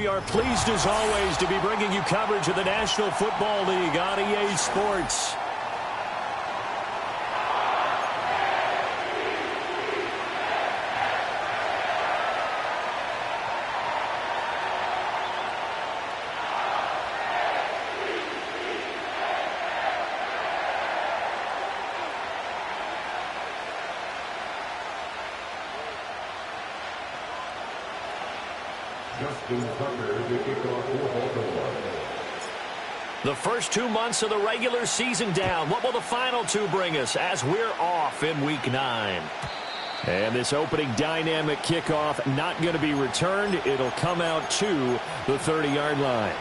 we are pleased as always to be bringing you coverage of the National Football League on EA Sports. The first 2 months of the regular season down. What will the final two bring us as we're off in Week 9? And this opening dynamic kickoff not going to be returned. It'll come out to the 30-yard line.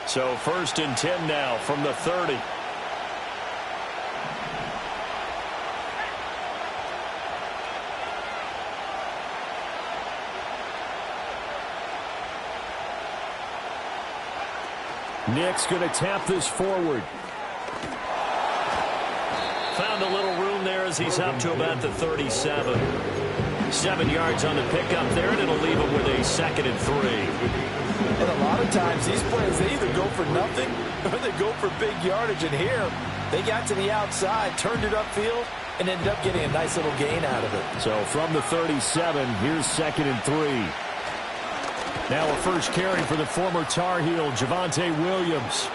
So 1st and 10 now from the 30. Nick's going to tap this forward. Found a little room there as he's up to about the 37. 7 yards on the pickup there, and it'll leave him with a 2nd and 3. And a lot of times these plays, they either go for nothing or they go for big yardage. And here, they got to the outside, turned it upfield, and ended up getting a nice little gain out of it. So from the 37, here's 2nd and 3. Now a first carry for the former Tar Heel, Javonte Williams.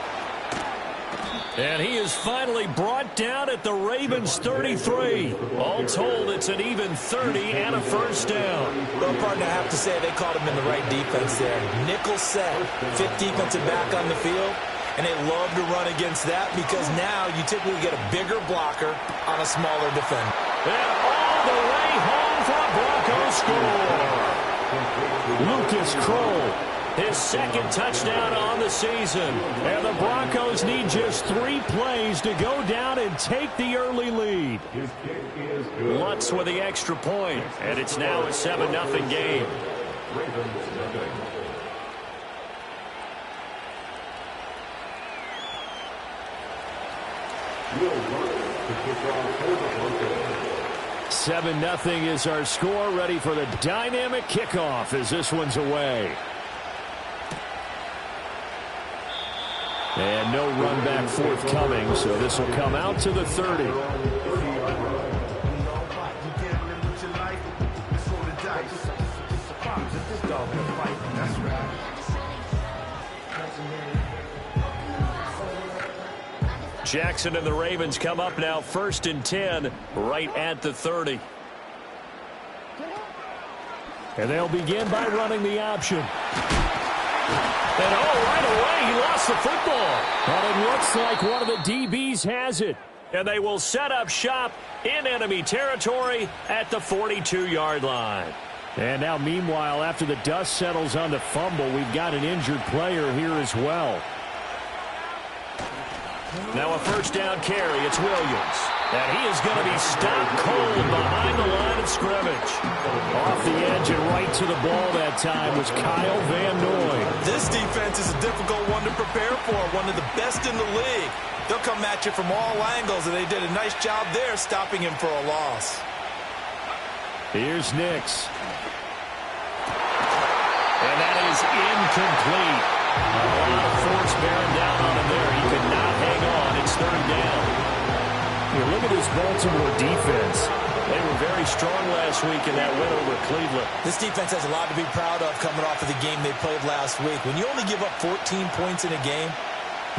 And he is finally brought down at the Ravens' 33. All told, it's an even 30 and a first down. Well, partner, I have to say they called him in the right defense there. Nickel set, 5th defensive back on the field. And they love to run against that because now you typically get a bigger blocker on a smaller defender. And all the way home for a Broncos score. Lucas Kroll, his 2nd touchdown on the season. And the Broncos need just 3 plays to go down and take the early lead. Lutz with the extra point, and it's now a 7-0 game. Seven 7-0 is our score. Ready for the dynamic kickoff as this one's away. And no run back forthcoming, so this will come out to the 30. Jackson and the Ravens come up now 1st and 10 right at the 30. And they'll begin by running the option. And right away he lost the football. But it looks like one of the DBs has it. And they will set up shop in enemy territory at the 42-yard line. And now meanwhile, after the dust settles on the fumble, we've got an injured player here as well. Now a first down carry. It's Williams. And he is going to be stopped cold behind the line of scrimmage. Off the edge and right to the ball that time was Kyle Van Noy. This defense is a difficult one to prepare for. One of the best in the league. They'll come at you from all angles, and they did a nice job there stopping him for a loss. Here's Nix. And that is incomplete. A lot of force bearing down on him there. He could not hang on. It's 3rd down. Here, look at this Baltimore defense. They were very strong last week in that win over Cleveland. This defense has a lot to be proud of coming off of the game they played last week. When you only give up 14 points in a game,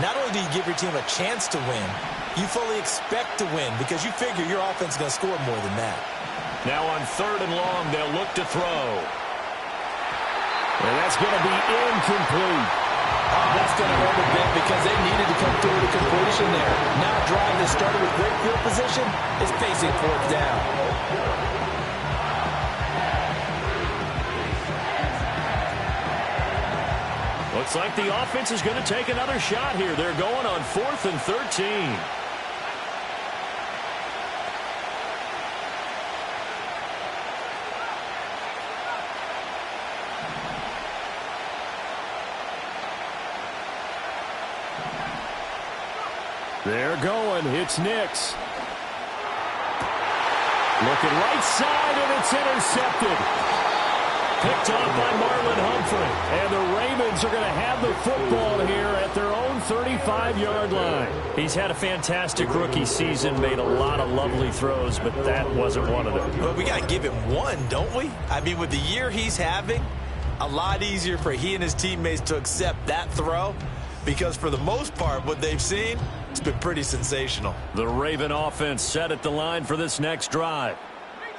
not only do you give your team a chance to win, you fully expect to win because you figure your offense is going to score more than that. Now on 3rd and long, they'll look to throw. And that's going to be incomplete. That's going to hurt a bit because they needed to come through to completion there. Now a drive that started with great field position is facing 4th down. Looks like the offense is going to take another shot here. They're going on 4th and 13. They're going. It's Nix. Looking right side, and it's intercepted. Picked off by Marlon Humphrey. And the Ravens are going to have the football here at their own 35-yard line. He's had a fantastic rookie season, made a lot of lovely throws, but that wasn't one of them. Well, we got to give him one, don't we? I mean, with the year he's having, a lot easier for he and his teammates to accept that throw, because for the most part, what they've seen, it's been pretty sensational. The Raven offense set at the line for this next drive.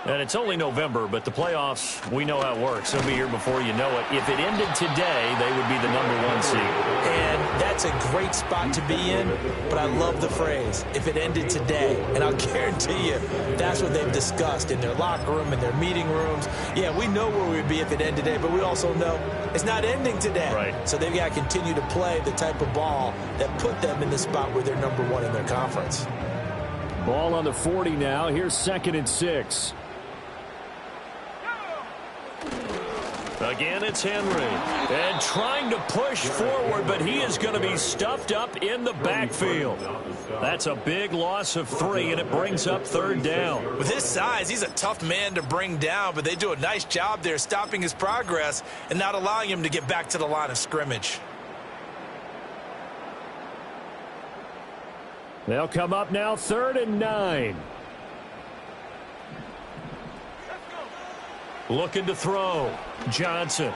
And it's only November, but the playoffs, we know how it works. They'll be here before you know it. If it ended today, they would be the #1 seed. And that's a great spot to be in, but I love the phrase, if it ended today. And I'll guarantee you, that's what they've discussed in their locker room, in their meeting rooms. Yeah, we know where we'd be if it ended today, but we also know it's not ending today. Right. So they've got to continue to play the type of ball that put them in the spot where they're #1 in their conference. Ball on the 40 now. Here's 2nd and 6. Again, it's Henry. And trying to push forward, but he is going to be stuffed up in the backfield. That's a big loss of 3, and it brings up 3rd down. With his size, he's a tough man to bring down, but they do a nice job there stopping his progress and not allowing him to get back to the line of scrimmage. They'll come up now 3rd and 9. Looking to throw. Johnson.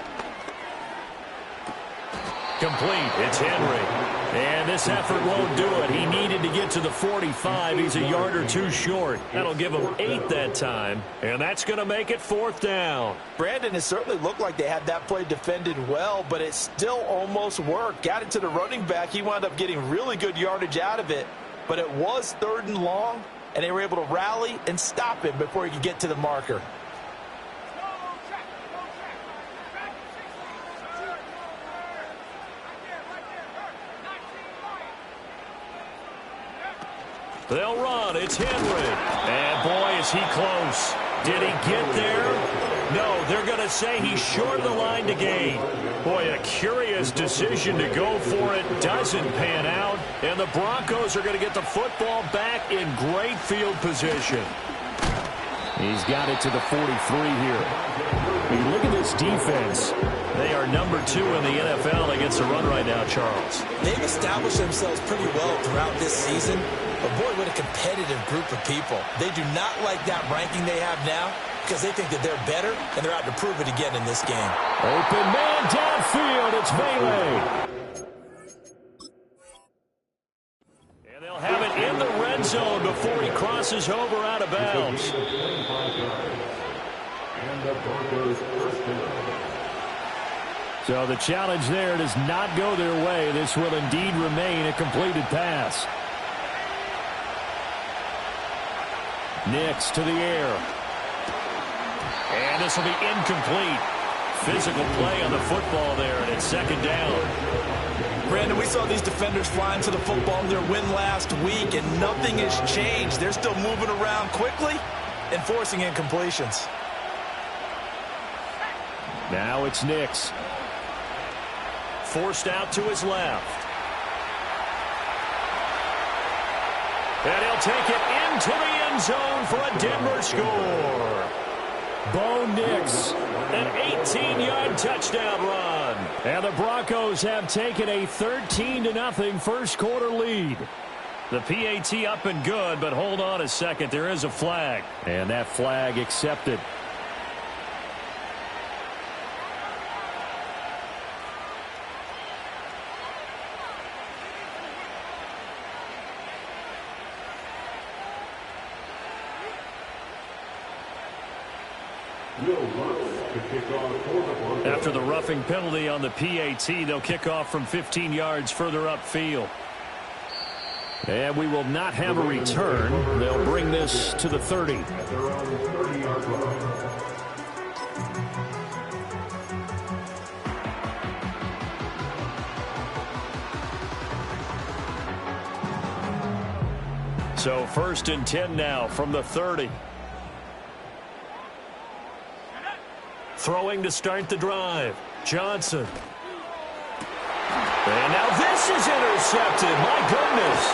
Complete. It's Henry. And this effort won't do it. He needed to get to the 45. He's a yard or 2 short. That'll give him 8 that time. And that's going to make it 4th down. Brandon, it certainly looked like they had that play defended well, but it still almost worked. Got it to the running back. He wound up getting really good yardage out of it. But it was 3rd and long, and they were able to rally and stop him before he could get to the marker. They'll run. It's Henry. And, boy, is he close. Did he get there? No, they're going to say he's short of the line to gain. Boy, a curious decision to go for it. Doesn't pan out. And the Broncos are going to get the football back in great field position. He's got it to the 43 here. I mean, look at this defense. They are #2 in the NFL against the run right now, Charles. They've established themselves pretty well throughout this season. But, boy, what a competitive group of people. They do not like that ranking they have now because they think that they're better, and they're out to prove it again in this game. Open man downfield. It's Bailey. And they'll have it in the red zone before he crosses over out of bounds. So the challenge there does not go their way. This will indeed remain a completed pass. Nix to the air. And this will be incomplete. Physical play on the football there, and it's 2nd down. Brandon, we saw these defenders flying to the football in their win last week, and nothing has changed. They're still moving around quickly and forcing incompletions. Now it's Nix. Forced out to his left. And he'll take it into the end zone for a Denver score. Bo Nix, an 18-yard touchdown run. And the Broncos have taken a 13-0 first quarter lead. The PAT up and good, but hold on a second. There is a flag. And that flag accepted. After the roughing penalty on the PAT, they'll kick off from 15 yards further upfield. And we will not have a return. They'll bring this to the 30. So 1st and 10 now from the 30. Throwing to start the drive. Johnson. And now this is intercepted. My goodness.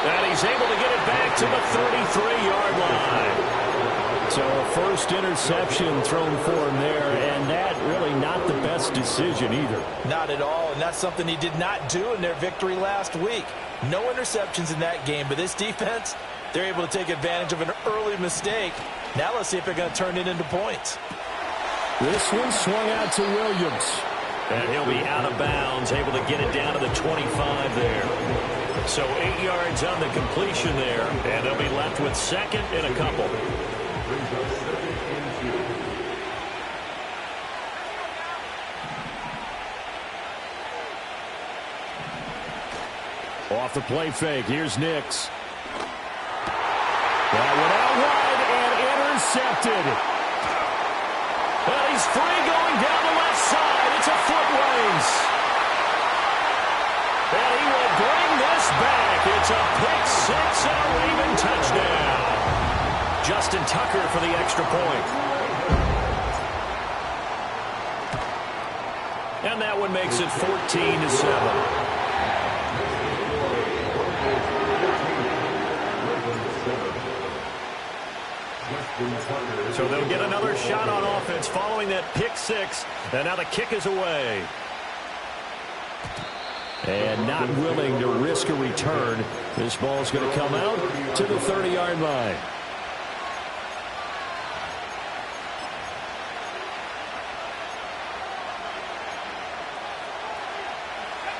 And he's he's able to get it back to the 33-yard line. So a first interception thrown for him there, and that really not the best decision either. Not at all, and that's something he did not do in their victory last week. No interceptions in that game, but this defense, they're able to take advantage of an early mistake. Now let's see if they're going to turn it into points. This one swung out to Williams. And he'll be out of bounds, able to get it down to the 25 there. So 8 yards on the completion there, and they'll be left with second and a couple. Off the play fake, here's Nix. That went out wide and intercepted. Well, he's free going down the left side. It's a foot race. And he will bring this back. It's a pick six and a Raven touchdown. Justin Tucker for the extra point. And that one makes it 14-7. So they'll get another shot on offense following that pick six. And now the kick is away. And not willing to risk a return. This ball's going to come out to the 30-yard line.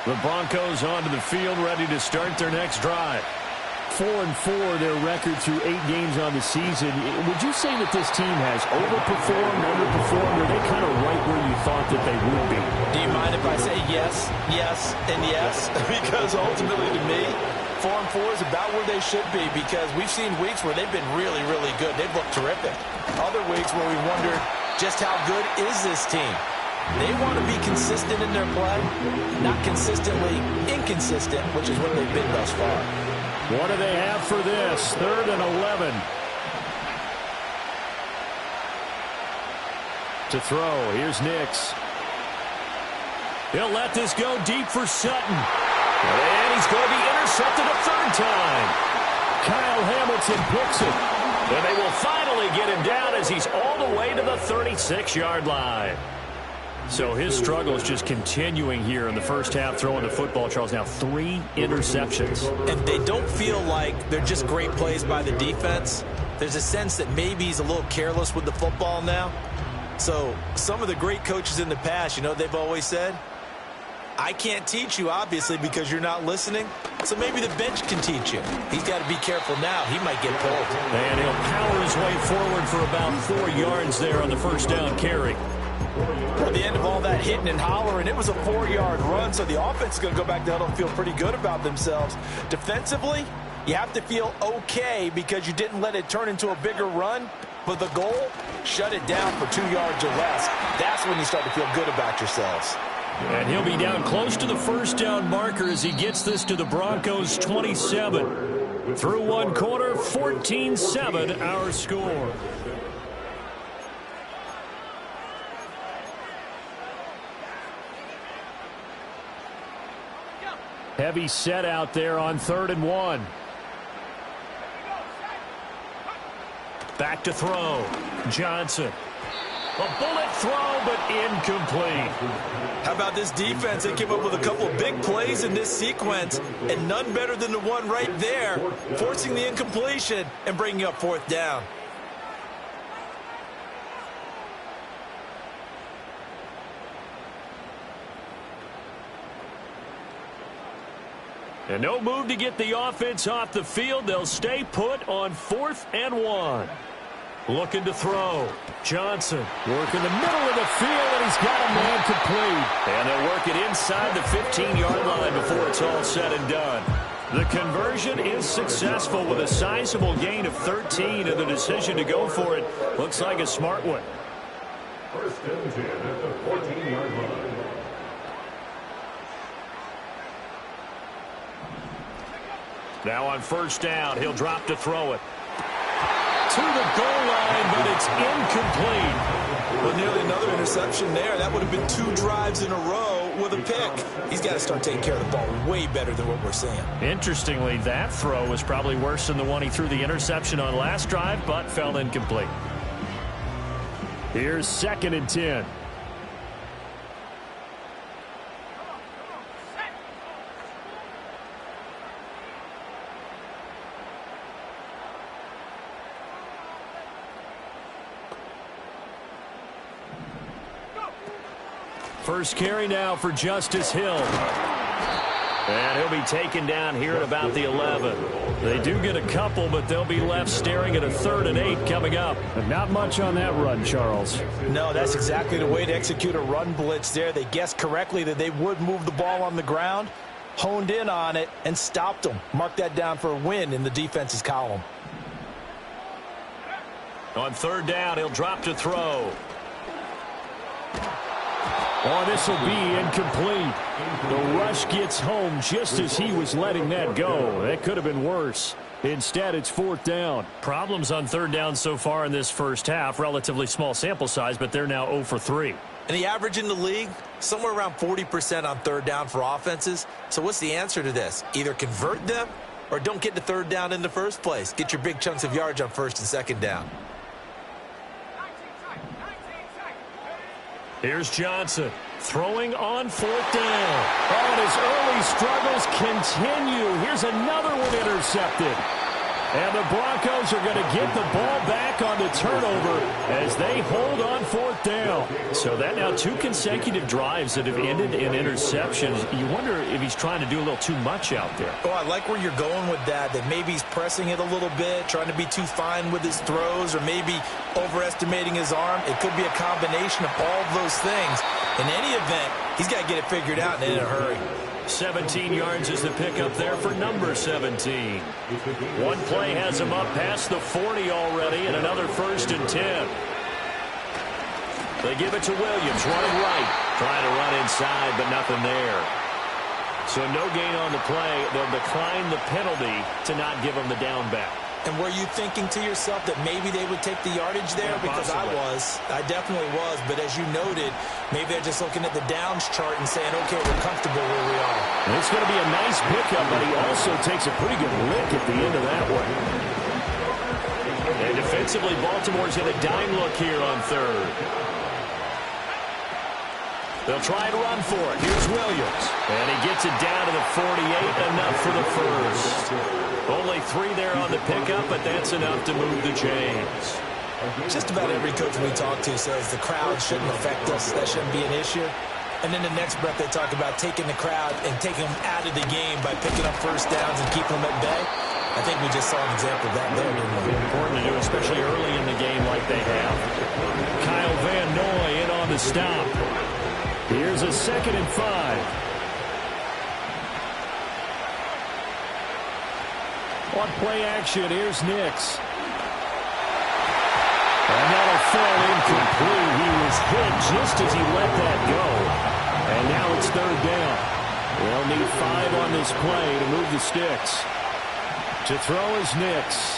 The Broncos onto the field, ready to start their next drive. 4-4, their record through 8 games on the season. Would you say that this team has overperformed, underperformed, or are they kind of right where you thought that they would be? Do you mind if I say yes, yes, and yes? Because ultimately to me, 4-4 is about where they should be, because we've seen weeks where they've been really, really good. They've looked terrific. Other weeks where we wondered just how good is this team? They want to be consistent in their play, not consistently inconsistent, which is what they've been thus far. What do they have for this? 3rd and 11. To throw. Here's Nix. He'll let this go deep for Sutton. And he's going to be intercepted a 3rd time. Kyle Hamilton picks it. And they will finally get him down as he's all the way to the 36-yard line. So his struggle is just continuing here in the first half, throwing the football, Charles. Now 3 interceptions. And they don't feel like they're just great plays by the defense. There's a sense that maybe he's a little careless with the football now. So some of the great coaches in the past, you know, they've always said, I can't teach you, obviously, because you're not listening. So maybe the bench can teach you. He's got to be careful now. He might get pulled. And he'll power his way forward for about 4 yards there on the first down carry. At the end of all that hitting and hollering, it was a 4-yard run, so the offense is going to go back to huddle and feel pretty good about themselves. Defensively, you have to feel okay because you didn't let it turn into a bigger run, but the goal, shut it down for 2 yards or less. That's when you start to feel good about yourselves. And he'll be down close to the first down marker as he gets this to the Broncos' 27. Through one quarter, 14-7 our score. Heavy set out there on 3rd and 1. Back to throw. Johnson. A bullet throw, but incomplete. How about this defense? They came up with a couple of big plays in this sequence, and none better than the one right there, forcing the incompletion and bringing up 4th down. And no move to get the offense off the field. They'll stay put on 4th and 1. Looking to throw. Johnson working the middle of the field, and he's got a man complete. And they'll work it inside the 15-yard line before it's all said and done. The conversion is successful with a sizable gain of 13, and the decision to go for it looks like a smart one. 1st and 10 at the 14-yard line. Now on 1st down, he'll drop to throw it. To the goal line, but it's incomplete. Well, nearly another interception there. That would have been 2 drives in a row with a pick. He's got to start taking care of the ball way better than what we're seeing. Interestingly, that throw was probably worse than the one he threw the interception on last drive, but fell incomplete. Here's 2nd and 10. First carry now for Justice Hill. And he'll be taken down here at about the 11. They do get a couple, but they'll be left staring at a 3rd and 8 coming up. And not much on that run, Charles. No, that's exactly the way to execute a run blitz there. They guessed correctly that they would move the ball on the ground, honed in on it, and stopped them. Mark that down for a win in the defense's column. On 3rd down, he'll drop to throw. Oh, this will be incomplete. The rush gets home just as he was letting that go. That could have been worse. Instead, it's 4th down. Problems on 3rd down so far in this first half. Relatively small sample size, but they're now 0 for 3. And the average in the league, somewhere around 40% on 3rd down for offenses. So what's the answer to this? Either convert them or don't get to 3rd down in the first place. Get your big chunks of yards on 1st and 2nd down. Here's Johnson throwing on 4th down. Oh, and his early struggles continue. Here's another one intercepted. And the Broncos are going to get the ball back on the turnover as they hold on 4th down. So that now 2 consecutive drives that have ended in interceptions. You wonder if he's trying to do a little too much out there. Oh, I like where you're going with that maybe he's pressing it a little bit, trying to be too fine with his throws, or maybe overestimating his arm. It could be a combination of all of those things. In any event, he's got to get it figured out and in a hurry. 17 yards is the pickup there for number 17. One play has him up past the 40 already, and another 1st and 10. They give it to Williams, running right. Trying to run inside, but nothing there. So no gain on the play. They'll decline the penalty to not give him the down back. And were you thinking to yourself that maybe they would take the yardage there? Yeah, because possibly. I definitely was. But as you noted, maybe they're just looking at the downs chart and saying, okay, we're comfortable where we are. And it's going to be a nice pickup, but he also takes a pretty good lick at the end of that one. And defensively, Baltimore's in a dime look here on 3rd. They'll try and run for it. Here's Williams. And he gets it down to the 48, enough for the 1st. Only 3 there on the pickup, but that's enough to move the chains. Just about every coach we talk to says the crowd shouldn't affect us. That shouldn't be an issue. And then the next breath they talk about taking the crowd and taking them out of the game by picking up 1st downs and keeping them at bay. I think we just saw an example of that there, didn't we? Important to do, especially early in the game like they have. Kyle Van Noy in on the stop. Here's a 2nd and 5. On play action, here's Nix. And that'll fall incomplete. He was hit just as he let that go. And now it's 3rd down. They'll need 5 on this play to move the sticks. To throw is Nix.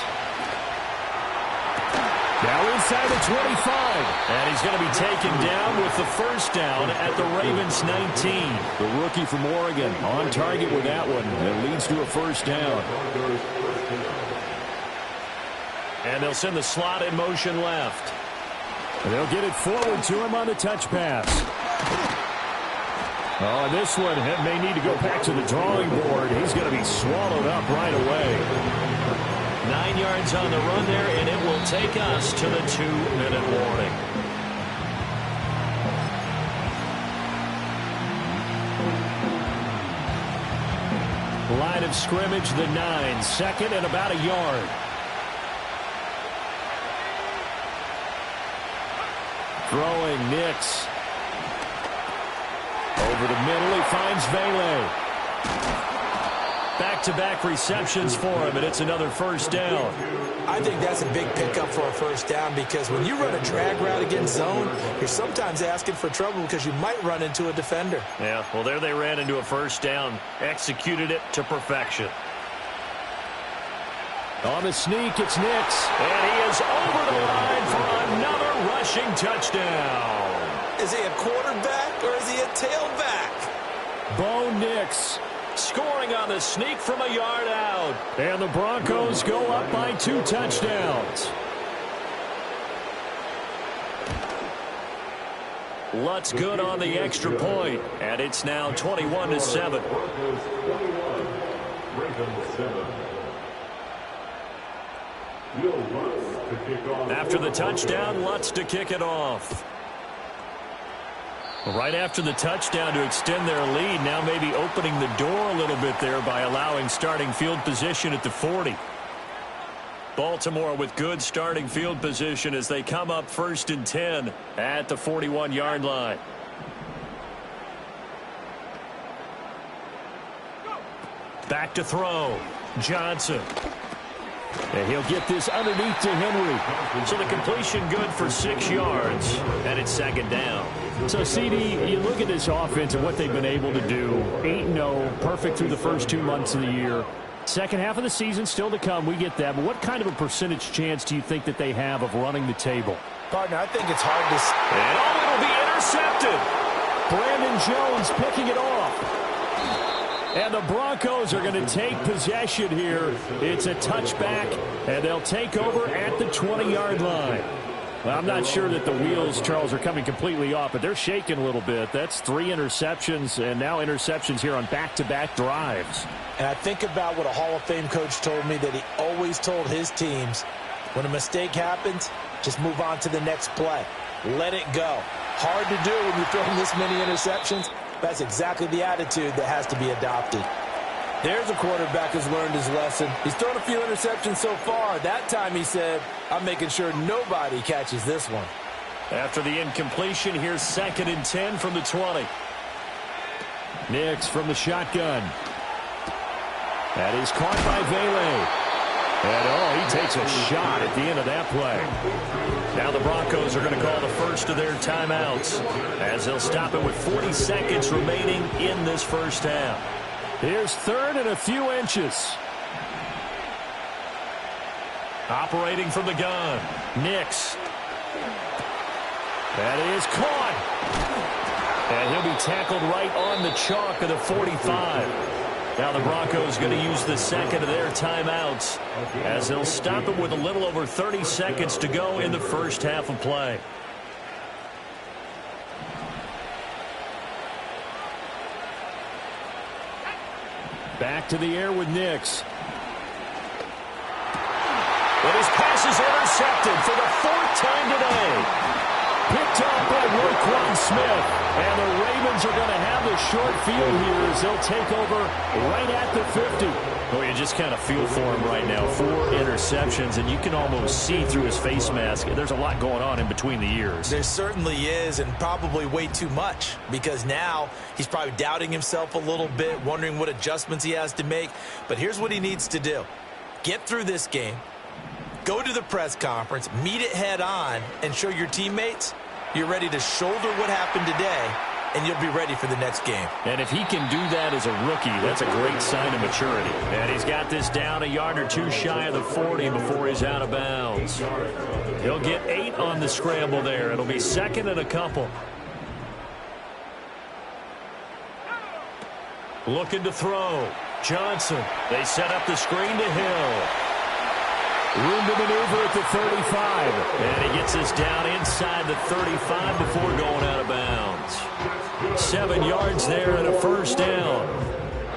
Now inside the 25. And he's going to be taken down with the 1st down at the Ravens 19. The rookie from Oregon on target with that one. It leads to a 1st down. And they'll send the slot in motion left. And they'll get it forward to him on the touch pass. Oh, this one may need to go back to the drawing board. He's going to be swallowed up right away. 9 yards on the run there, and it will take us to the 2-minute warning. Line of scrimmage, the 9. 2nd and about a yard. Throwing Nix. Over the middle, he finds Vele. Back-to-back receptions for him, and it's another 1st down. I think that's a big pickup for a 1st down, because when you run a drag route against zone, you're sometimes asking for trouble because you might run into a defender. Yeah, well, there they ran into a 1st down. Executed it to perfection. On the sneak, it's Nix. And he is over the line for another rushing touchdown. Is he a quarterback or is he a tailback? Bo Nix scoring on the sneak from a yard out. And the Broncos go up by 2 touchdowns. Lutz good on the extra point, and it's now 21-7. After the touchdown, Lutz to kick it off. Right after the touchdown to extend their lead, now maybe opening the door a little bit there by allowing starting field position at the 40. Baltimore with good starting field position as they come up 1st and 10 at the 41-yard line. Back to throw. Johnson. And he'll get this underneath to Henry. So the completion good for 6 yards. And it's 2nd down. So, CD, you look at this offense and what they've been able to do. 8-0, perfect through the first 2 months of the year. Second half of the season still to come. We get that. But what kind of a percentage chance do you think that they have of running the table? Partner, I think it's hard to... And it'll be intercepted. Brandon Jones picking it off. And the Broncos are going to take possession here. It's a touchback, and they'll take over at the 20-yard line. Well, I'm not sure that the wheels, Charles, are coming completely off, but they're shaking a little bit. That's 3 interceptions, and now interceptions here on back-to-back drives. And I think about what a Hall of Fame coach told me that he always told his teams, when a mistake happens, just move on to the next play. Let it go. Hard to do when you're throwing this many interceptions. That's exactly the attitude that has to be adopted. There's a quarterback who's learned his lesson. He's thrown a few interceptions so far. That time he said, I'm making sure nobody catches this one. After the incompletion, here's 2nd and 10 from the 20. Nix from the shotgun. That is caught by Vele. And, he takes a shot at the end of that play. Now the Broncos are going to call the first of their timeouts as they'll stop it with 40 seconds remaining in this first half. Here's 3rd and a few inches. Operating from the gun. Nix. That is caught. And he'll be tackled right on the chalk of the 45. Now the Broncos going to use the second of their timeouts as they'll stop it with a little over 30 seconds to go in the first half of play. Back to the air with Nix. But his pass is intercepted for the 4th time today. Picked up by wk9 Smith. And the Ravens are going to have the short field here as they'll take over right at the 50. Well, you just kind of feel for him right now. 4 interceptions, and you can almost see through his face mask. There's a lot going on in between the ears. There certainly is, and probably way too much, because now he's probably doubting himself a little bit, wondering what adjustments he has to make. But here's what he needs to do. Get through this game, go to the press conference, meet it head on, and show your teammates you're ready to shoulder what happened today, and you'll be ready for the next game. And if he can do that as a rookie, that's a great sign of maturity. And he's got this down a yard or 2 shy of the 40 before he's out of bounds. He'll get 8 on the scramble there. It'll be 2nd and a couple. Looking to throw. Johnson. They set up the screen to Hill. Room to maneuver at the 35. And he gets this down inside the 35 before going out of bounds. 7 yards there and a first down.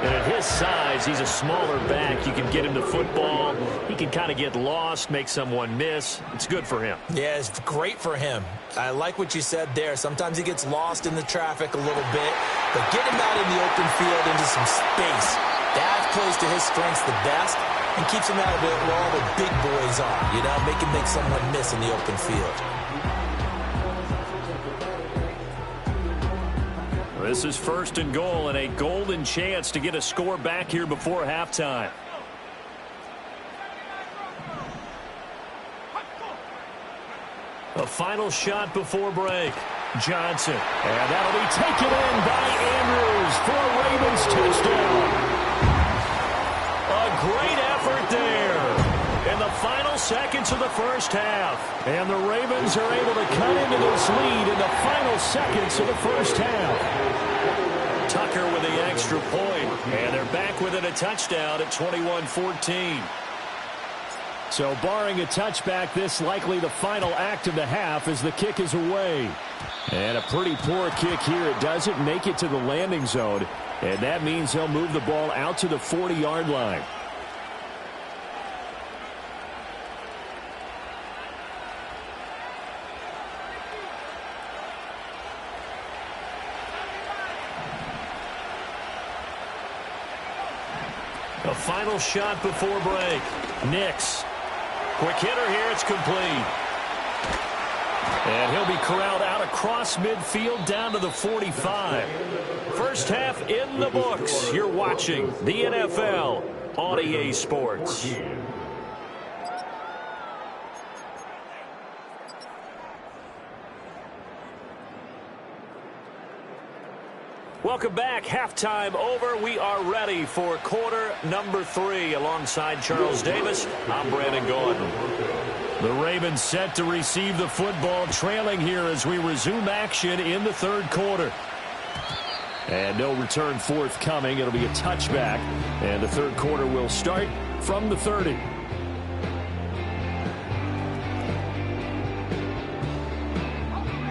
And at his size, he's a smaller back. You can get him to football. He can kind of get lost, make someone miss. It's good for him. Yeah, it's great for him. I like what you said there. Sometimes he gets lost in the traffic a little bit. But get him out in the open field into some space. That plays to his strengths the best. And keeps him out of it where all the big boys are, you know, make someone miss in the open field. This is 1st and goal and a golden chance to get a score back here before halftime. A final shot before break. Johnson. And that'll be taken in by Andrews for a Ravens touchdown. A great effort there in the final seconds of the first half. And the Ravens are able to cut into this lead in the final seconds of the first half. Tucker with the extra point. And they're back within a touchdown at 21-14. So barring a touchback, this likely the final act of the half as the kick is away. And a pretty poor kick here. It doesn't make it to the landing zone. And that means he'll move the ball out to the 40-yard line. A final shot before break. Nix. Quick hitter here. It's complete. And he'll be corralled out across midfield down to the 45. First half in the books. You're watching the NFL on EA Sports. Welcome back. Halftime over. We are ready for quarter number 3. Alongside Charles Davis, I'm Brandon Gordon. The Ravens set to receive the football, trailing here as we resume action in the third quarter. And no return forthcoming. It'll be a touchback. And the third quarter will start from the 30.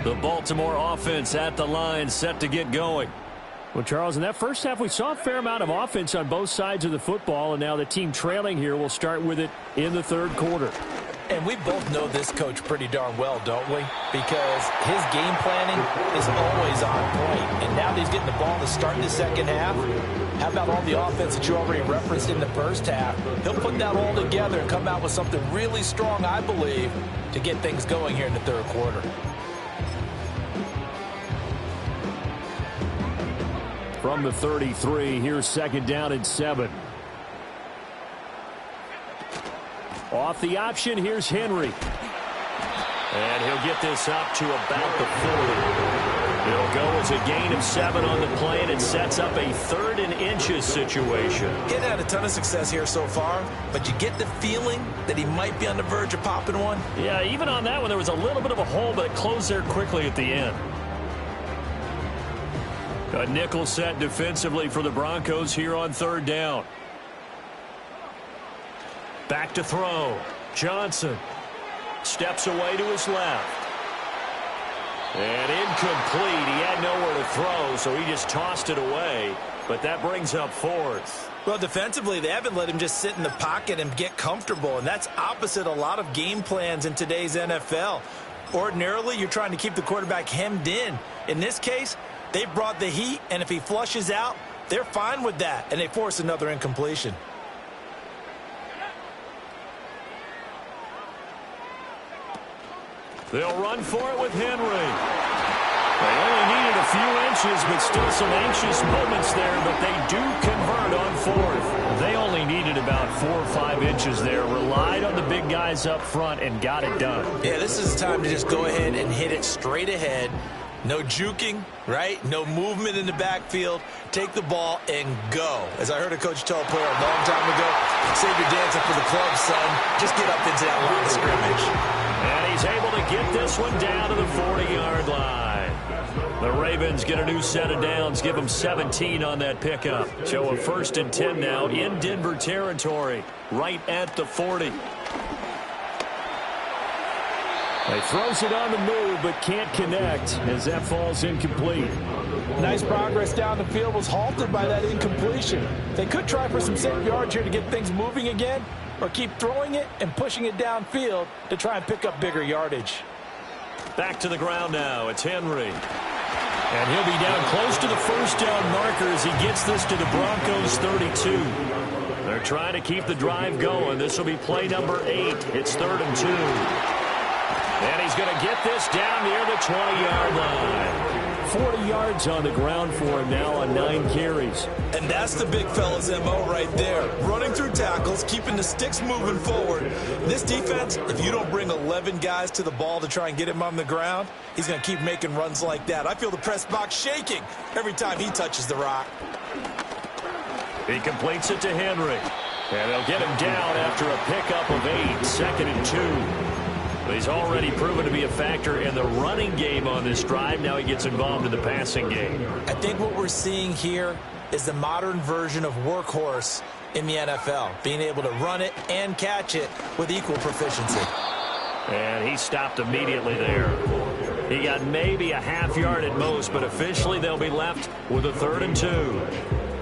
The Baltimore offense at the line, set to get going. Well, Charles, in that first half, we saw a fair amount of offense on both sides of the football, and now the team trailing here will start with it in the third quarter. And we both know this coach pretty darn well, don't we? Because his game planning is always on point. And now that he's getting the ball to start the second half, how about all the offense that you already referenced in the first half? He'll put that all together and come out with something really strong, I believe, to get things going here in the third quarter. From the 33, here's second down and 7. Off the option, here's Henry. And he'll get this up to about the 40. It'll go as a gain of 7 on the play, and it sets up a 3rd and inches situation. He hasn't had a ton of success here so far, but you get the feeling that he might be on the verge of popping one. Yeah, even on that one, there was a little bit of a hole, but it closed there quickly at the end. A nickel set defensively for the Broncos here on third down. Back to throw. Johnson steps away to his left. And incomplete. He had nowhere to throw, so he just tossed it away. But that brings up 4th. Well, defensively, they haven't let him just sit in the pocket and get comfortable, and that's opposite a lot of game plans in today's NFL. Ordinarily, you're trying to keep the quarterback hemmed in. In this case, they brought the heat, and if he flushes out, they're fine with that, and they force another incompletion. They'll run for it with Henry. They only needed a few inches, but still some anxious moments there, but they do convert on 4th. They only needed about 4 or 5 inches there, relied on the big guys up front, and got it done. Yeah, this is the time to just go ahead and hit it straight ahead. No juking, right? No movement in the backfield. Take the ball and go. As I heard a coach tell a player a long time ago, save your dancing for the club, son. Just get up into that line of scrimmage. And he's able to get this one down to the 40-yard line. The Ravens get a new set of downs, give them 17 on that pickup. So a 1st and 10 now in Denver territory, right at the 40. He throws it on the move, but can't connect as that falls incomplete. Nice progress down the field was halted by that incompletion. They could try for some safe yards here to get things moving again, or keep throwing it and pushing it downfield to try and pick up bigger yardage. Back to the ground now. It's Henry. And he'll be down close to the first down marker as he gets this to the Broncos' 32. They're trying to keep the drive going. This will be play number 8. It's 3rd and 2. And he's going to get this down near the 20-yard line. 40 yards on the ground for him now on 9 carries. And that's the big fella's MO right there. Running through tackles, keeping the sticks moving forward. This defense, if you don't bring 11 guys to the ball to try and get him on the ground, he's going to keep making runs like that. I feel the press box shaking every time he touches the rock. He completes it to Henry. And they'll get him down after a pickup of 8, 2nd and 2. But he's already proven to be a factor in the running game on this drive. Now he gets involved in the passing game. I think what we're seeing here is the modern version of workhorse in the NFL, being able to run it and catch it with equal proficiency. And he stopped immediately there. He got maybe a half yard at most, but officially they'll be left with a 3rd and 2.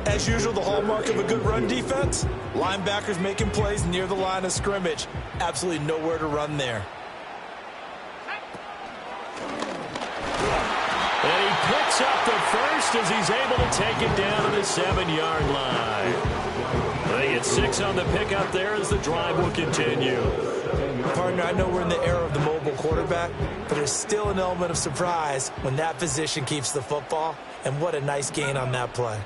As usual, the hallmark of a good run defense, linebackers making plays near the line of scrimmage. Absolutely nowhere to run there. And he picks up the first as he's able to take it down to the 7-yard line. They get 6 on the pickup there as the drive will continue. Partner, I know we're in the era of the mobile quarterback, but there's still an element of surprise when that position keeps the football, and what a nice gain on that play.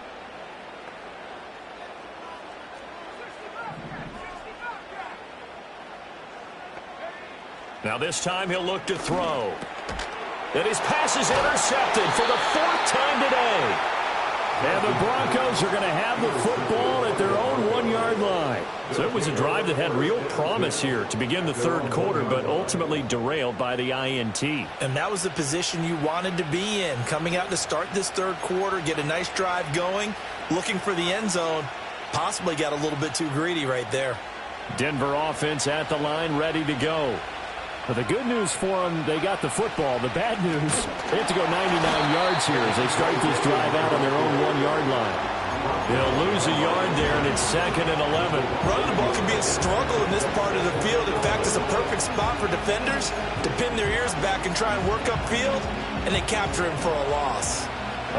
Now this time he'll look to throw. And his pass is intercepted for the 4th time today. And the Broncos are going to have the football at their own 1-yard line. So it was a drive that had real promise here to begin the 3rd quarter, but ultimately derailed by the INT. And that was the position you wanted to be in, coming out to start this 3rd quarter, get a nice drive going, looking for the end zone. Possibly got a little bit too greedy right there. Denver offense at the line, ready to go. But the good news for them, they got the football. The bad news, they have to go 99 yards here as they start this drive out on their own 1-yard line. They'll lose a yard there, and it's 2nd and 11. Running the ball can be a struggle in this part of the field. In fact, it's a perfect spot for defenders to pin their ears back and try and work upfield, and they capture him for a loss.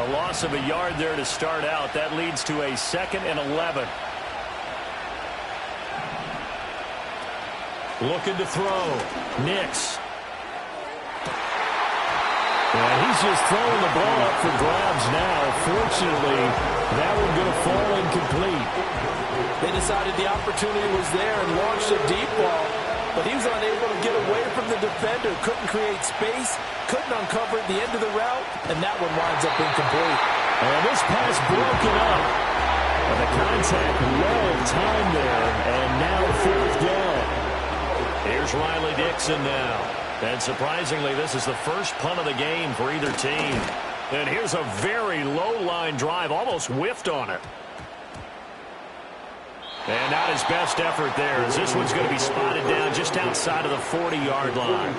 A loss of a yard there to start out. That leads to a 2nd and 11. Looking to throw. Nix. And he's just throwing the ball up for grabs now. Fortunately, that one going to fall incomplete. They decided the opportunity was there and launched a deep ball, but he was unable to get away from the defender. Couldn't create space, couldn't uncover at the end of the route, and that one winds up incomplete. And this pass broken up. And the contact well timed there, and now 4th down. Here's Riley Dixon now. And surprisingly, this is the first punt of the game for either team. And here's a very low-line drive, almost whiffed on it. And not his best effort there, as this one's going to be spotted down just outside of the 40-yard line.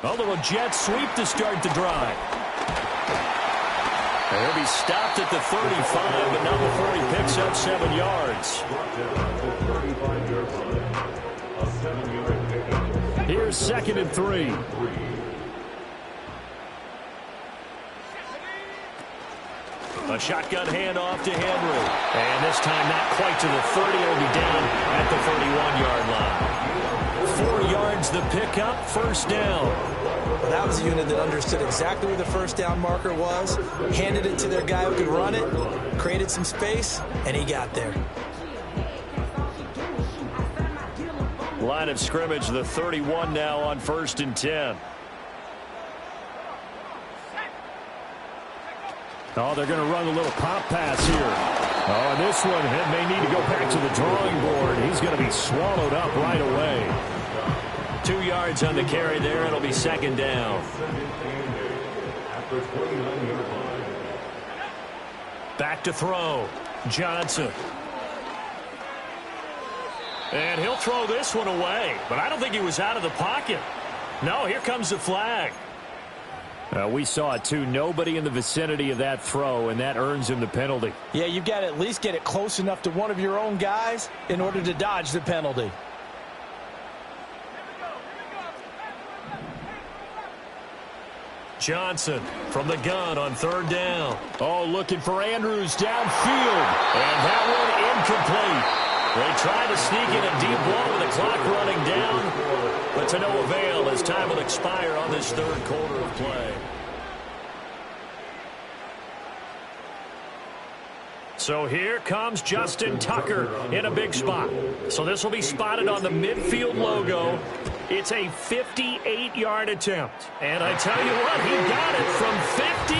A little jet sweep to start the drive. And he'll be stopped at the 35, but not before he picks up 7 yards. Here's 2nd and 3. A shotgun handoff to Henry. And this time not quite to the 30. It'll be down at the 31-yard line. 4 yards the pickup, 1st down. Well, that was a unit that understood exactly where the 1st down marker was, handed it to their guy who could run it, created some space, and he got there. Line of scrimmage, the 31 now on 1st and 10. Oh, they're going to run a little pop pass here. Oh, and this one may need to go back to the drawing board. He's going to be swallowed up right away. 2 yards on the carry there. It'll be 2nd down. Back to throw. Johnson. And he'll throw this one away. But I don't think he was out of the pocket. No, here comes the flag. We saw it, too. Nobody in the vicinity of that throw, and that earns him the penalty. Yeah, you've got to at least get it close enough to one of your own guys in order to dodge the penalty. Johnson from the gun on 3rd down. Oh, looking for Andrews downfield. And that one incomplete. They tried to sneak in a deep ball with the clock running down, but to no avail as time will expire on this 3rd quarter of play. So here comes Justin Tucker in a big spot. So this will be spotted on the midfield logo. It's a 58-yard attempt. And I tell you what, he got it from 58.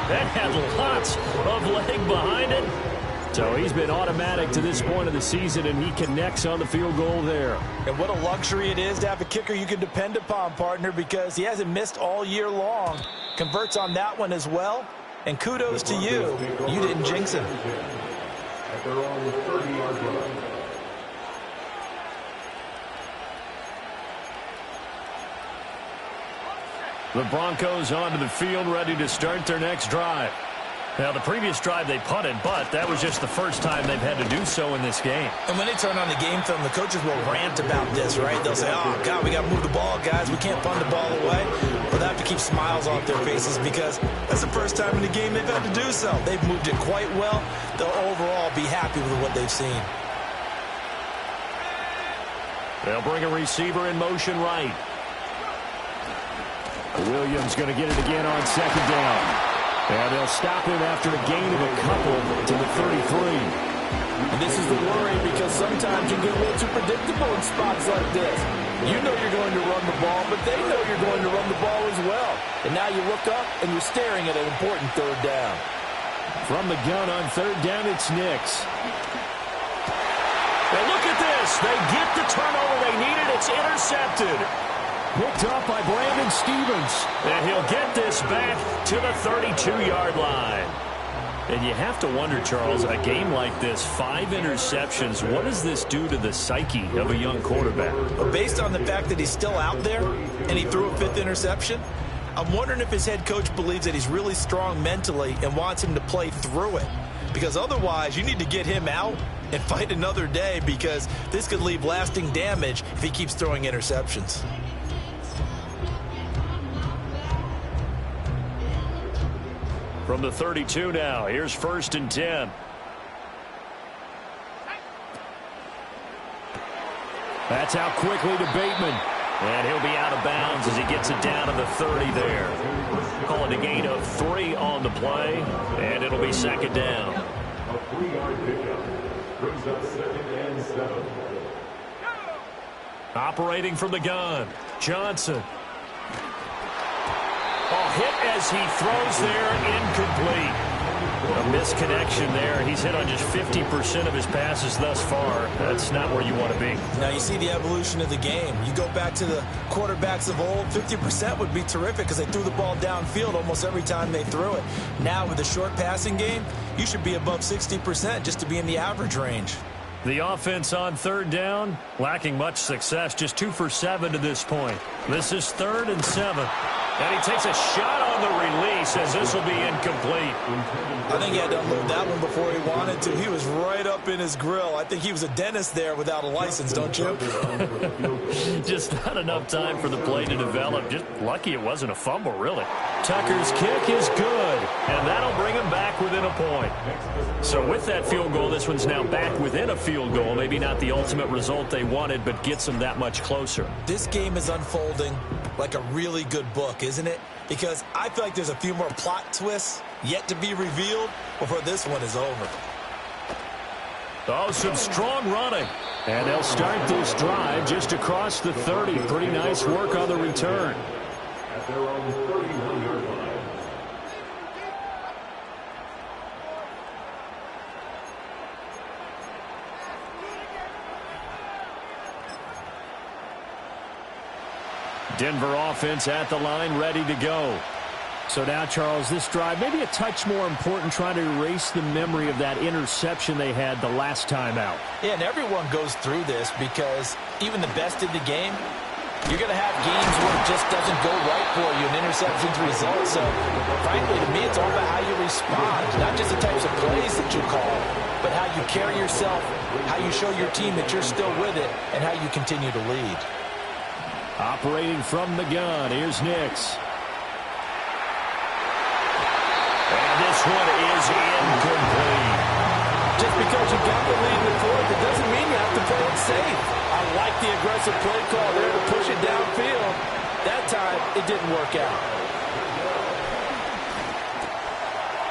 That had lots of leg behind it. So he's been automatic to this point of the season, and he connects on the field goal there. And what a luxury it is to have a kicker you can depend upon, partner, because he hasn't missed all year long. Converts on that one as well. And kudos to you. You didn't jinx him. At their own 30-yard line. The Broncos onto the field, ready to start their next drive. Now, the previous drive they punted, but that was just the first time they've had to do so in this game. And when they turn on the game film, the coaches will rant about this, right? They'll say, oh, God, we got to move the ball, guys. We can't punt the ball away. But they have to keep smiles off their faces because that's the first time in the game they've had to do so. They've moved it quite well. They'll overall be happy with what they've seen. They'll bring a receiver in motion right. Williams going to get it again on second down. And they'll stop him after a gain of a couple to the 33. And this is the worry because sometimes you get a little too predictable in spots like this. You know you're going to run the ball, but they know you're going to run the ball as well. And now you look up and you're staring at an important third down. From the gun on third down, it's Nix. Now look at this. They get the turnover they needed. It's intercepted. Picked off by Brandon Stevens. And he'll get this back to the 32-yard line. And you have to wonder, Charles, a game like this, 5 interceptions, what does this do to the psyche of a young quarterback? But based on the fact that he's still out there and he threw a 5th interception, I'm wondering if his head coach believes that he's really strong mentally and wants him to play through it. Because otherwise, you need to get him out and fight another day because this could leave lasting damage if he keeps throwing interceptions. From the 32 now, here's 1st and 10. That's out quickly to Bateman. And he'll be out of bounds as he gets it down to the 30 there. Call it a gain of 3 on the play, and it'll be 2nd down. A 3-yard pickup brings up 2nd and 7. Operating from the gun, Johnson. Oh, hit as he throws there, incomplete. A misconnection there. He's hit on just 50% of his passes thus far. That's not where you want to be. Now you see the evolution of the game. You go back to the quarterbacks of old, 50% would be terrific because they threw the ball downfield almost every time they threw it. Now with the short passing game, you should be above 60% just to be in the average range. The offense on 3rd down, lacking much success, just 2 for 7 to this point. This is 3rd and 7. And he takes a shot on the release as this will be incomplete. I think he had to unload that one before he wanted to. He was right up in his grill. I think he was a dentist there without a license, don't you? Just not enough time for the play to develop. Just lucky it wasn't a fumble, really. Tucker's kick is good, and that'll bring him back within a point. So with that field goal, this one's now back within a field goal. Maybe not the ultimate result they wanted, but gets them that much closer. This game is unfolding like a really good book, isn't it? Because I feel like there's a few more plot twists yet to be revealed before this one is over. Oh, some strong running. And they'll start this drive just across the 30. Pretty nice work on the return. At their own 31-yard line. Denver offense at the line, ready to go. So now, Charles, this drive, maybe a touch more important, trying to erase the memory of that interception they had the last time out. Yeah, and everyone goes through this because even the best in the game, you're going to have games where it just doesn't go right for you, and interceptions result. So, frankly, to me, it's all about how you respond, not just the types of plays that you call, but how you carry yourself, how you show your team that you're still with it, and how you continue to lead. Operating from the gun, here's Nix. And this one is incomplete. Just because you got the lead in the fourth, it doesn't mean you have to play it safe. I like the aggressive play call there to push it downfield. That time, it didn't work out.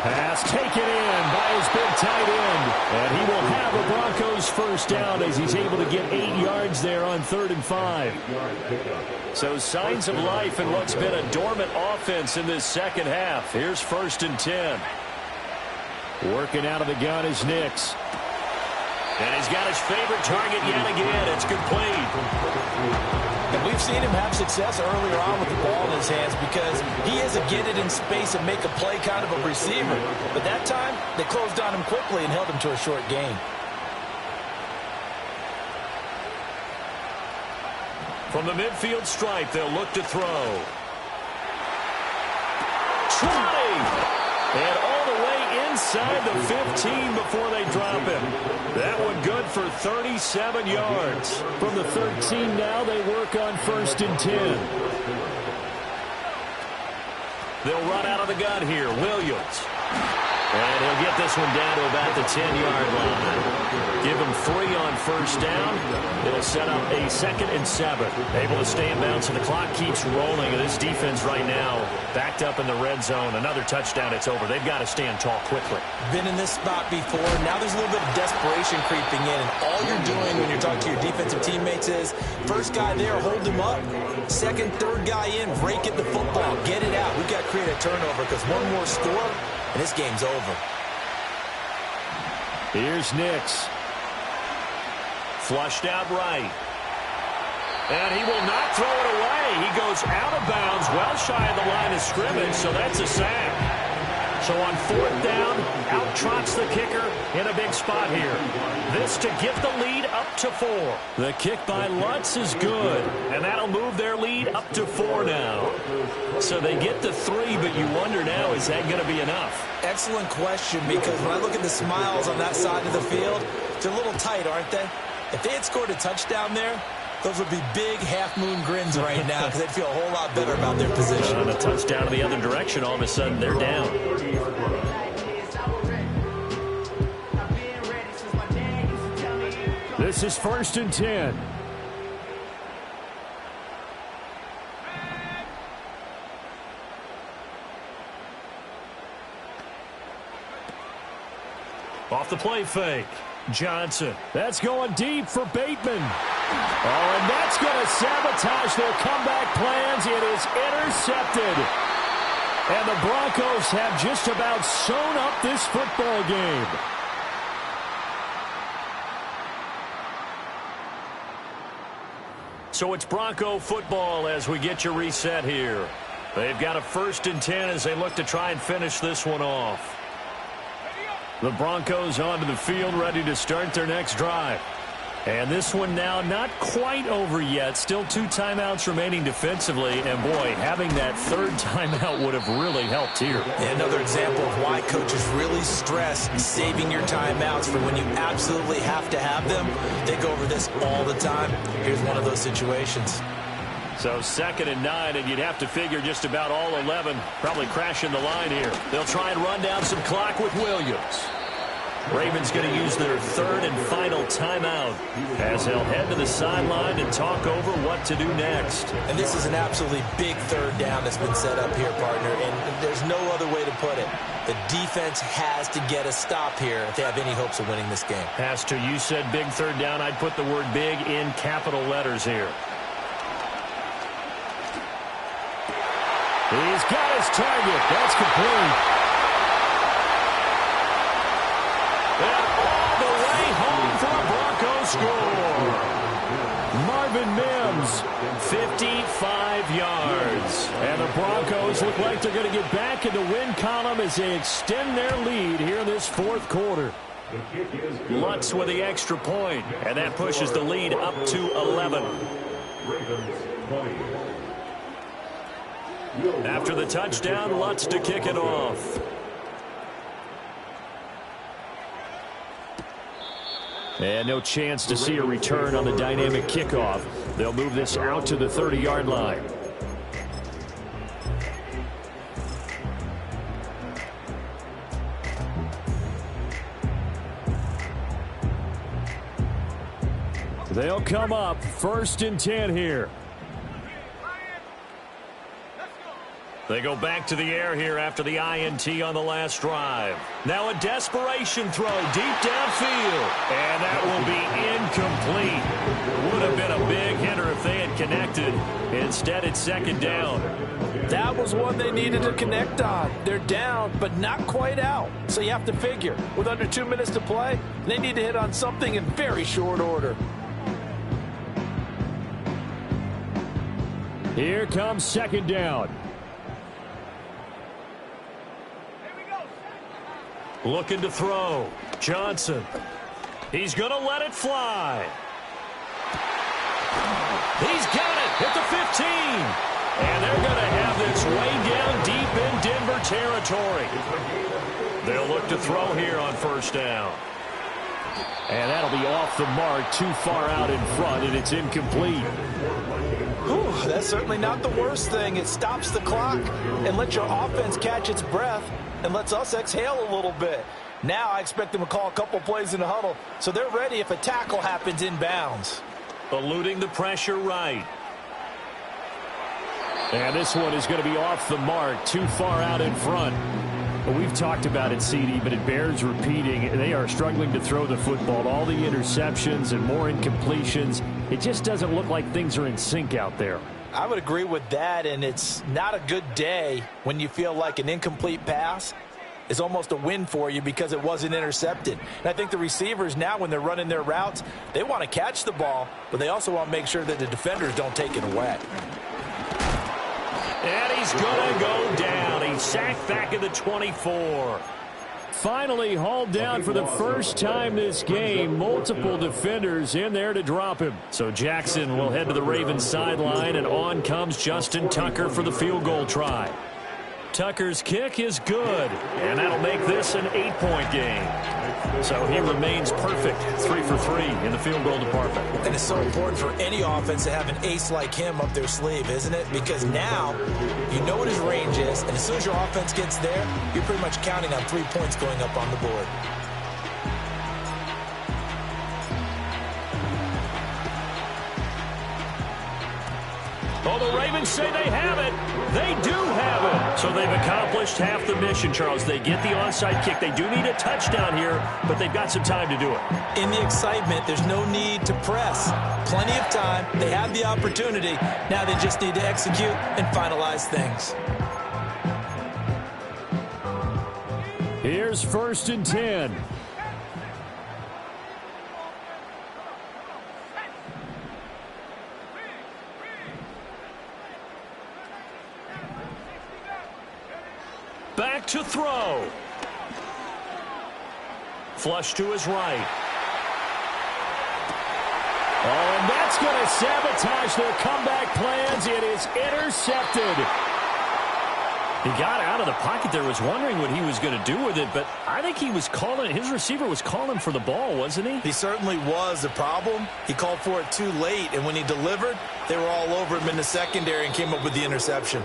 Pass taken in by his big tight end. And he will have a Broncos first down as he's able to get 8 yards there on 3rd and 5. So signs of life in what's been a dormant offense in this second half. Here's 1st and 10. Working out of the gun is Nix. And he's got his favorite target yet again. It's complete. And we've seen him have success earlier on with the ball in his hands because he is a get it in space and make a play kind of a receiver. But that time, they closed on him quickly and held him to a short gain. From the midfield stripe, they'll look to throw. 20! And all the way inside the 15 before they drop him. That one good for 37 yards. From the 13 now, they work on 1st and 10. They'll run out of the gun here. Williams. And he'll get this one down to about the 10-yard line. Give him 3 on 1st down. It'll set up a 2nd and 7. Able to stay in bounds, and the clock keeps rolling. And this defense right now backed up in the red zone. Another touchdown, it's over. They've got to stand tall quickly. Been in this spot before. Now there's a little bit of desperation creeping in. And all you're doing when you're talking to your defensive teammates is, first guy there, hold him up. Second, third guy in, rake at the football. Get it out. We've got to create a turnover because one more score, and this game's over. Here's Nix. Flushed out right. And he will not throw it away. He goes out of bounds, well shy of the line of scrimmage, so that's a sack. So on 4th down, out trots the kicker in a big spot here. This to get the lead up to 4. The kick by Lutz is good, and that'll move their lead up to 4 now. So they get to 3, but you wonder now, is that going to be enough? Excellent question, because when I look at the smiles on that side of the field, they're a little tight, aren't they? If they had scored a touchdown there, those would be big half-moon grins right now because they'd feel a whole lot better about their position. On a touchdown in the other direction, all of a sudden they're down. This is 1st and 10. Off the play fake. Johnson. That's going deep for Bateman. Oh, and that's going to sabotage their comeback plans. It is intercepted. And the Broncos have just about sewn up this football game. So it's Bronco football as we get you reset here. They've got a 1st and 10 as they look to try and finish this one off. The Broncos onto the field, ready to start their next drive. And this one now not quite over yet. Still 2 timeouts remaining defensively. And, boy, having that 3rd timeout would have really helped here. And another example of why coaches really stress saving your timeouts for when you absolutely have to have them. They go over this all the time. Here's one of those situations. So 2nd and 9, and you'd have to figure just about all 11 probably crashing the line here. They'll try and run down some clock with Williams. Ravens going to use their 3rd and final timeout as they'll head to the sideline and talk over what to do next. And this is an absolutely big 3rd down that's been set up here, partner, and there's no other way to put it. The defense has to get a stop here if they have any hopes of winning this game. Has to. You said big 3rd down. I'd put the word big in capital letters here. He's got his target. That's complete. And all the way home for a Broncos score. Marvin Mims, 55 yards. And the Broncos look like they're going to get back in the win column as they extend their lead here in this 4th quarter. Lutz with the extra point, and that pushes the lead up to 11. After the touchdown, Lutz to kick it off. And no chance to see a return on the dynamic kickoff. They'll move this out to the 30-yard line. They'll come up 1st and 10 here. They go back to the air here after the INT on the last drive. Now a desperation throw deep downfield. And that will be incomplete. Would have been a big hitter if they had connected. Instead, it's second down. That was one they needed to connect on. They're down, but not quite out. So you have to figure, with under 2 minutes to play, they need to hit on something in very short order. Here comes second down. Looking to throw. Johnson. He's going to let it fly. He's got it at the 15. And they're going to have this way down deep in Denver territory. They'll look to throw here on first down. And that'll be off the mark, too far out in front, and it's incomplete. Whew, that's certainly not the worst thing. It stops the clock and lets your offense catch its breath and lets us exhale a little bit. Now I expect them to call a couple plays in the huddle, so they're ready if a tackle happens inbounds. Eluding the pressure right. And this one is going to be off the mark, too far out in front. Well, we've talked about it, CD, but it bears repeating. They are struggling to throw the football. All the interceptions and more incompletions. It just doesn't look like things are in sync out there. I would agree with that, and it's not a good day when you feel like an incomplete pass is almost a win for you because it wasn't intercepted. And I think the receivers now, when they're running their routes, they want to catch the ball, but they also want to make sure that the defenders don't take it away. And he's going to go down. He's sacked back at the 24. Finally hauled down for the first time this game. Multiple defenders in there to drop him. So Jackson will head to the Ravens sideline, and on comes Justin Tucker for the field goal try. Tucker's kick is good, and that'll make this an 8-point game. So he remains perfect, 3 for 3 in the field goal department. And it's so important for any offense to have an ace like him up their sleeve, isn't it? Because now you know what his range is, and as soon as your offense gets there, you're pretty much counting on 3 points going up on the board. Oh, the Ravens say they have it. They do have it. So they've accomplished half the mission, Charles. They get the onside kick. They do need a touchdown here, but they've got some time to do it. In the excitement, there's no need to press. Plenty of time. They have the opportunity. Now they just need to execute and finalize things. Here's 1st and 10. Back to throw. Flush to his right. Oh, and that's going to sabotage their comeback plans. It is intercepted. He got out of the pocket there, was wondering what he was going to do with it, but I think he was calling, his receiver was calling for the ball, wasn't he? He certainly was. The problem, he called for it too late, and when he delivered, they were all over him in the secondary and came up with the interception.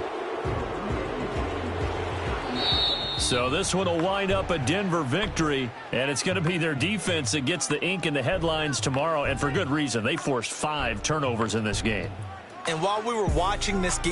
So this one will wind up a Denver victory, and it's going to be their defense that gets the ink in the headlines tomorrow, and for good reason. They forced 5 turnovers in this game. And while we were watching this game,